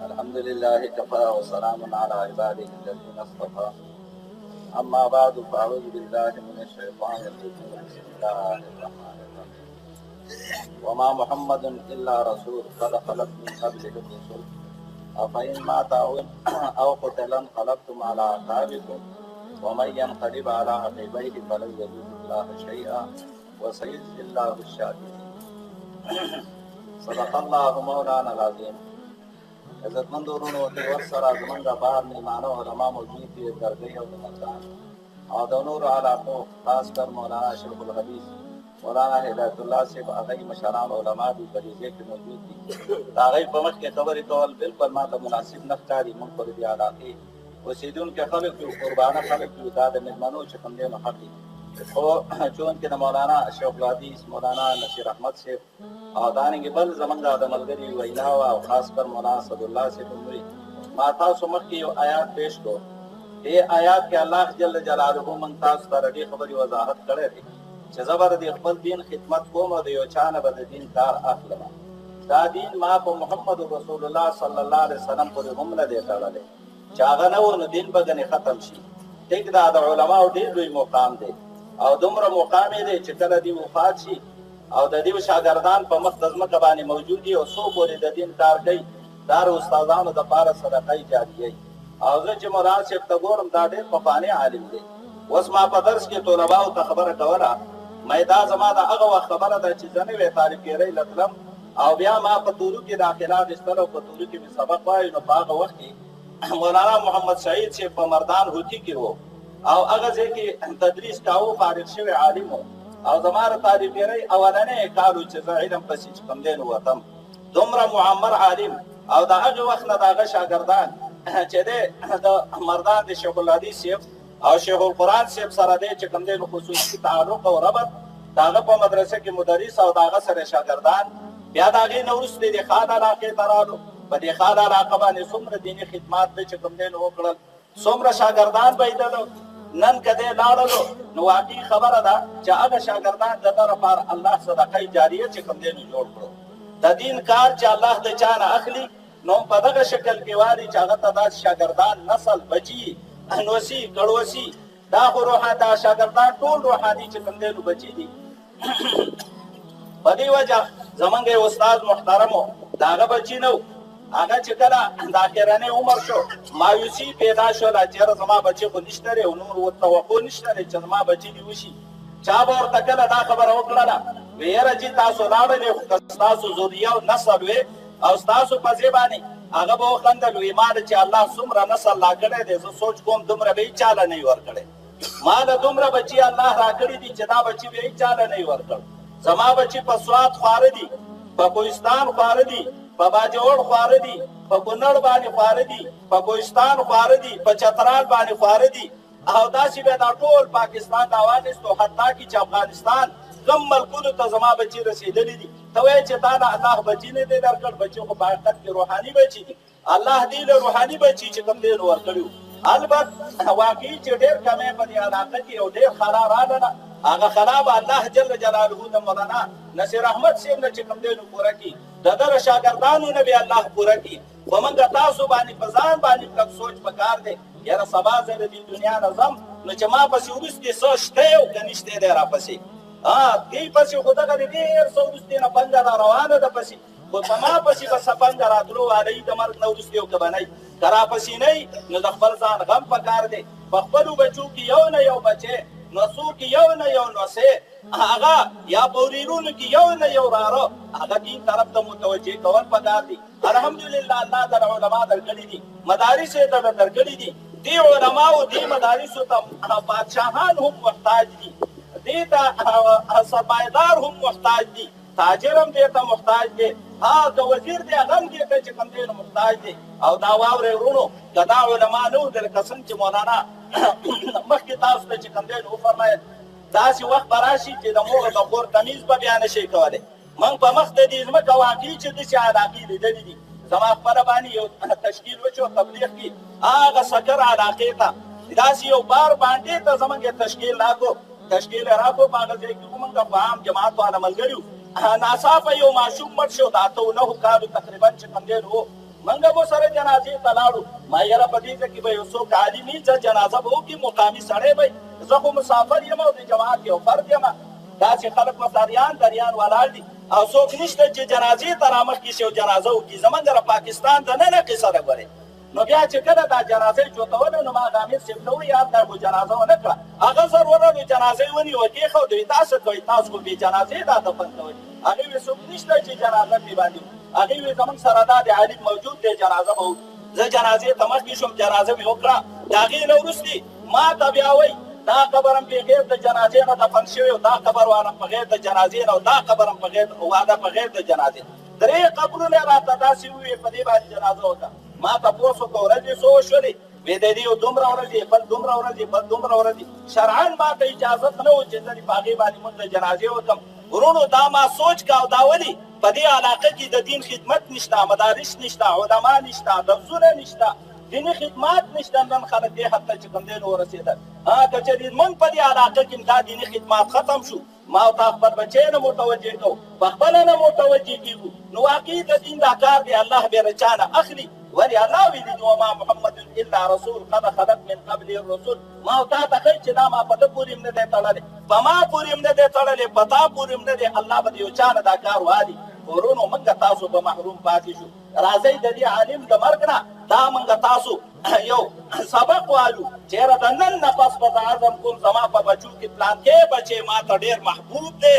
الحمد لله كفى وسلام على عباده الذين اصطفى. أما بعد فأعوذ بالله من الشيطان الرجيم. بسم الله الرحمن الرحيم. وما محمد إلا رسول قد خلت من قبله الرسل أفإن مات أو قتل انقلبتم على أعقابكم ومن ينقلب على عقبيه فلن يضر الله شيئا وسيجزي الله الشاكرين. صدق الله مولانا العظيم. عزتمند ورونو ور سره زمونږ بهر مېلمانه علما موجود دي، درګۍ او د مردان او د نورو علاقو، خاص کر مولانا شیخ الحدیث مولانا هدایت الله صاحب، هغوی مشران علما دي، په دې ځای کې موجود دي. د هغوی په مخ کې خبرې کول بالکل ما ته مناسب نه ښکاري. موږ په دې علاقې اوسېدونکي خلک یو، قربانه خلک یو، دا د مېلمنو چې کوم دی نو حق دي. خو چونکې د مولانا شیخ الحدیث مولانا نصیر احمد صاحب او دارنګې بل زمونږ د ملګري وینا وه او خاص کر مولانا اسدالله صاحب ومري، ما تاسو مخکې یو آیات پیش کړو. دې آیات کې الله جل جلاله موږ تاسو ته د دې خبرې وضاحت کړی دی چې زه به د خپل دین خدمت کوم او د یو چا نه به د دین کار اخلم. دا دین ما په محمد رسول الله صلی الله علیه وسلم پورې هم نه دی تړلی چې هغه نه و نو دین به ګنې ختم شي. ټیک دا د علماو ډېر لوی مقام دی او دومره مقام یې دی چې کله دوی وفات شي او د دې شاګردان په مخ د ځمکه باندې موجود دي او څو پورې د دین کار کوي، دا د استادانو دپاره صدقه جاریه. او زه چې مولانا صاحب ته ګورم دا ډېر پخوانی عالم دی. اوس ما په درس کې طلباو ته خبره کوله، مې دا زما د هغه وخت خبره ده چې زه نوې طالبګیرۍ له تلم او بیا ما په تورو کې داخله اخیستل او په تورو کې مې سبق وایو. نو په هغه وخت کې مولانا محمد سعید صاحب په مردان هوتي کې و او هغه ځای کې تدریس کاوه، فارغ شوی عالم و. او زما د طالبګیرۍ اولنی کال و چې زه علم پسې چې کوم دی نو وتم. دومره معمر عالم او د هغې وخت نه د هغه شاګردان چې دی د مردان د شیخ الحدیث صاحب او شیخ القرآن صاحب سره دی چې کوم دی نو خصوصي تعلق او ربط د هغه په مدرسه کې مدرس او د هغه سره شاګردان. بیا د هغې نه وروسته د خان علاقې ته رالو. په دې خان علاقه باندې څومره دیني خدمات دی چې کوم دی نو وکړل، څومره شاګردان پیدلو. نن که دی لاړلو نو واقعي خبره ده چې هغه شاګردان د ده لپاره الله صدقه جاریه چې کوم دی نو جوړ کړو. د دین کار چې الله د چا نه اخلي نو په دغه شکل کې واري چې هغه ته داسې شاګردان نسل بچي انوسي کړوسي دا خو دا شاګردان ټول روحاني چې کوم دی نو بچي دي. په دې وجه زمونږ یو استاد محترم و، د هغه بچي نه و. هغه چې کله د اخرنی عمر شو مایوسي پیدا شوله چې یاره زما بچي خو نشته دی او نور توقع نشته دی چې زما بچي دې وشي. چا به ورته کله دا خبره وکړله وی یاره جي تاسو لاړلې خو که ستاسو ذریه او نسل وې او ستاسو په ځای باندې هغه به وخندل وی ما چې الله څومره نسل لا کړی دی زه سوچ کوم دومره به یې چاله نه وي ورکړی. ما له دومره بچي الله را کړي دي چې دا بچي به یې چاله نه وي ورکړ. زما بچي په سوات خواره دي، په کوهستان خواره دي، په باجوړ خواره دي، په کونړ باندې خواره دي، په کوهستان خواره دي، په چترال باندې خواره دي او داسې به دا ټول پاکستان دا واخیستو، حتی کې چې افغانستان کم ملکونو ته زما بچي رسېدلي دي. ته وایې چې تا نه الله بچي نه دی درکړ، بچي خو په حقیقت کې روحاني بچي دي. الله دې له روحاني بچي چې کوم دی نو ورکړي. البته واقعي چې ډېر کمی په دې علاقه کې یو ډېر خلا راغله، هغه خلا به الله جل جلاله د مولانا نصیر احمد صاحب نه چې کوم دی نو پوره کړي، د ده د شاګردانو نه به الله پوره کړي. خو موږ تاسو باندې په ځان باندې کلک سوچ پکار دی، یاره سبا زه د دې دنیا نه ځم نو چې ما پسې وروستې څه شته او که نشتی دی راپسې دې پسې خو دغه د ډېر څه وروستې نه پنجه را روانه ده پسې، خو په ما پسې به څه پنجه راتلو والی د مرګ نه وروستې او که به نه که راپسې نه نو د خپل ځان غم پکار دی. په خپلو بچو کې یو نه یو بچی، نسو کې یو نه یو نسې، هغه یا په ورېرونو کې یو نه یو راره، هغه دین طرف ته متوجه کول پکار دي. الحمدلله الله د علما درکړي دي، مدارس یې ته درکړي دي. دې علماو دې مدارسو ته بادشاهان هم محتاج دي، دې ته سرمایهدار هم محتاج دي، تاجر هم دې ته محتاج دی، که وزیر دی هغه هم دې ته چې کوم دی نو محتاج دی. او دا واورئ ورونو که دا علما نه وو لکه څنګه چې مولانا مخکې تاسو ته چې کوم دی نو وفرمایل داسې وخت به راشي چې د مور د خور تمیز به بیا نه شئ کولی. موږ په مخ د دې ځمکه واقعي چې داسې علاقې لیدلي دي. زما خپله باندې یو تشکیل وشو تبلیغ کې هغه سکر علاقې ته داسې یو بار باندې ته زموږ تشکیل راکړو، تشکیل یې راکړو په هغه ځای کې موږ په عام جماعت والا ملګري وو. ناڅاپه یو ماشوم مړ شو د 8-9 کالو تقریبا چې کوم دی نو منګه مو سره جنازې ته لاړو. ما یاره په دې ځای کې به یو څوک عالم وي چې جنازه به وکړي، مقامي سړی به زه خو مسافر یم او د جماعت یو فرد یم. داسې خلک مصاریان دریان ولاړ دي او څوک نشته چې جنازې ته رامخکې شي او جنازه وکړي. زمونږ د پاکستان دننه قصه ده ګورې. نو بیا چې کله دا جنازې چوتوله نو ما هغه امیر صاحب ته وویل یار دا خو جنازه ونه کړه. هغه زر ورغلو جنازه یې ونیوه کېښود. وایي تاسو کوئ تاسو خو بې جنازې دا دفن کوئ. هغې وایي څوک نشته چې جنازه پرې باندې هغې وایي زمونږ سره دا د عالم موجود دی جنازه به وکړو. زه جنازې ته مخکې شوم، جنازه مې وکړه. د هغې نه وروستې ما ته بیا وایي دا قبر هم بغیر د جنازې نه دفن شوی، دا قبر والا بغیر د جنازې نه، او دا قبر هم واده بغیر د جنازې. درې قبرونه یې راته داسې وویل په دې باندې جنازه وکړه. ما تپوس وکړه ورځې څو وشولې؟ وایي د دې یو دومره ورځې، بل دومره ورځې، بل دومره ورځې. شرعاً ما ته اجازت نه و چې زه په هغې باندې مونږ د جنازې وکړم. ورونو دا ما سوچ کا او دا ولې په دې علاقه کې د دین خدمت نشته، مدارس نشته، علما نشته، درسونه نشته، دیني خدمات نشته. نن خلک دې حد ته چې کوم دی نو ورسېدل. که چېرې مونږ په دې علاقه کې دا دیني خدمات ختم شو، ما او تا خپل بچی نه متوجه کوو، پخپله نه متوجه کېږو، نو واقعي د دین دا کار دی الله بې له چا نه اخلي. ولې الله ویلي دي وما محمد الا رسول قد خلت من قبله الرسل. ما او تا ته ښایي چې دا ما په ده پورې هم نه دی تړلی، په ما پورې هم نه دی تړلی، په تا پورې هم نه دی. الله به د یو چا نه دا کار والي. ورونو موږ تاسو به محروم پاتې شو. راځئ د دې عالم د مرګ نه دا موږ تاسو یو سبق والو. چېرې د نن نه پس به زه عزم کوم زما په بچو کې پلانکې بچی ما ته ډېر محبوب دی،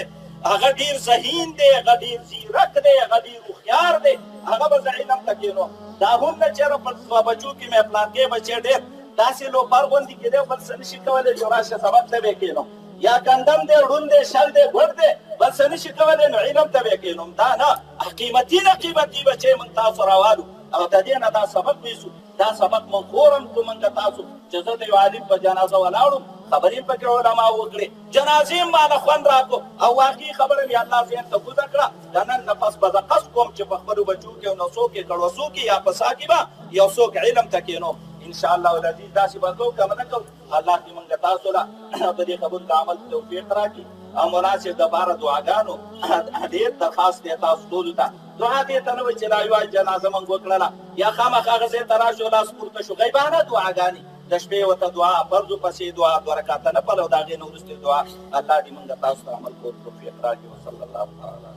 هغه ډېر ذهین دی، هغه ډېر ځیرک دی، هغه ډېر هوښیار دی، هغه به زه علم ته کښېنوم. دا هم نه چېرې په بچو کې مې پلانکې بچی ډېر داسې لوپر غوندې کېدی بل څه نشي کولی چې راشه سبق ته به کښېنوم، یا کندم دی، ړوند دی، شل دی، ګوډ دی، بل څه نشي کولی نو علم ته به کښېنوم. دا نه، قیمتي نه قیمتي بچی موږ تاسو راوالو او د دې نه دا سبق نیسو. دا سبق موږ خورم کړو موږ تاسو چې زه د یو عالم په جنازه ولاړم، خبرې پکې علما وکړې، جنازې هم ماله خوند راکړو او واقعي خبره مې الله ذهن ته ګوزه کړه. د نن نه پس به زه قصد کوم چې په خپلو بچو کې یو نو څوک یې کړوسو کې یا په سا کې به یو څوک علم ته کښېنوم. انشاءالله العزیز داسې به کوو که نه کوو. الله دې موږ تاسو له د دې خبرو د عمل توفیق راکړي. او مناسب دپاره دعاګانو ډېر درخواست دی تاسو ټولو ته. دعا دې ته نه وایي چې لا یوه جنازه موږ وکړله یا خامخا هغه ځای ته راشو لاس پورته شو، غیبانه دعاګانې د شپې ورته دعا، فرضو پسې دعا، 2 رکعته نفل او د هغې نه وروستې دعا. الله دې موږ تاسو ته عمل کولو توفیق راکړي. وصلی الله تعالی